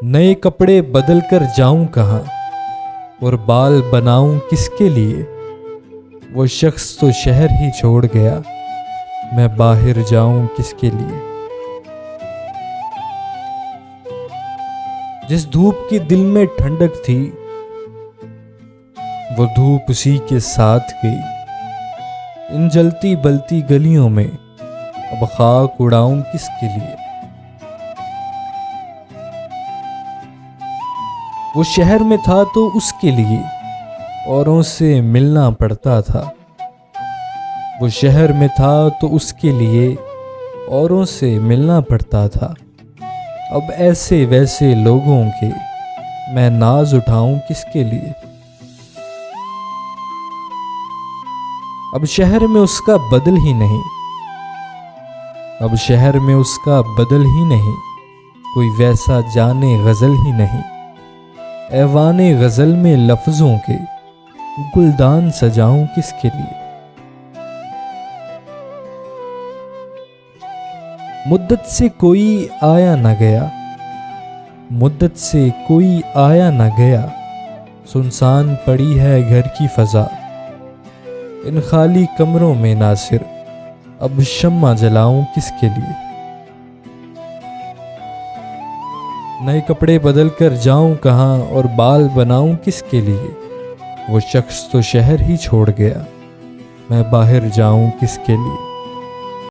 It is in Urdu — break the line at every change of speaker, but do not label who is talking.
نئے کپڑے بدل کر جاؤں کہاں اور بال بناؤں کس کے لیے؟ وہ شخص تو شہر ہی چھوڑ گیا، میں باہر جاؤں کس کے لیے؟ جس دھوپ کی دل میں ٹھنڈک تھی وہ دھوپ اسی کے ساتھ گئی۔ ان جلتی بلتی گلیوں میں اب خاک اڑاؤں کس کے لیے؟ وہ شہر میں تھا تو اس کے لیے اوروں سے ملنا پڑتا تھا۔ وہ شہر میں تھا تو اس کے لیے اوروں سے ملنا پڑتا تھا۔ اب ایسے ویسے لوگوں کے میں ناز اٹھاؤں کس کے لیے؟ اب شہر میں اس کا بدل ہی نہیں، اب شہر میں اس کا بدل ہی نہیں، کوئی ویسا جانے غزل ہی نہیں۔ ایوان غزل میں لفظوں کے گلدان سجاؤں کس کے لیے؟ مدت سے کوئی آیا نہ گیا، مدت سے کوئی آیا نہ گیا، سنسان پڑی ہے گھر کی فضا۔ ان خالی کمروں میں ناصر اب شمع جلاؤں کس کے لیے؟ نئے کپڑے بدل کر جاؤں کہاں اور بال بناؤں کس کے لیے؟ وہ شخص تو شہر ہی چھوڑ گیا، میں باہر جاؤں کس کے لیے؟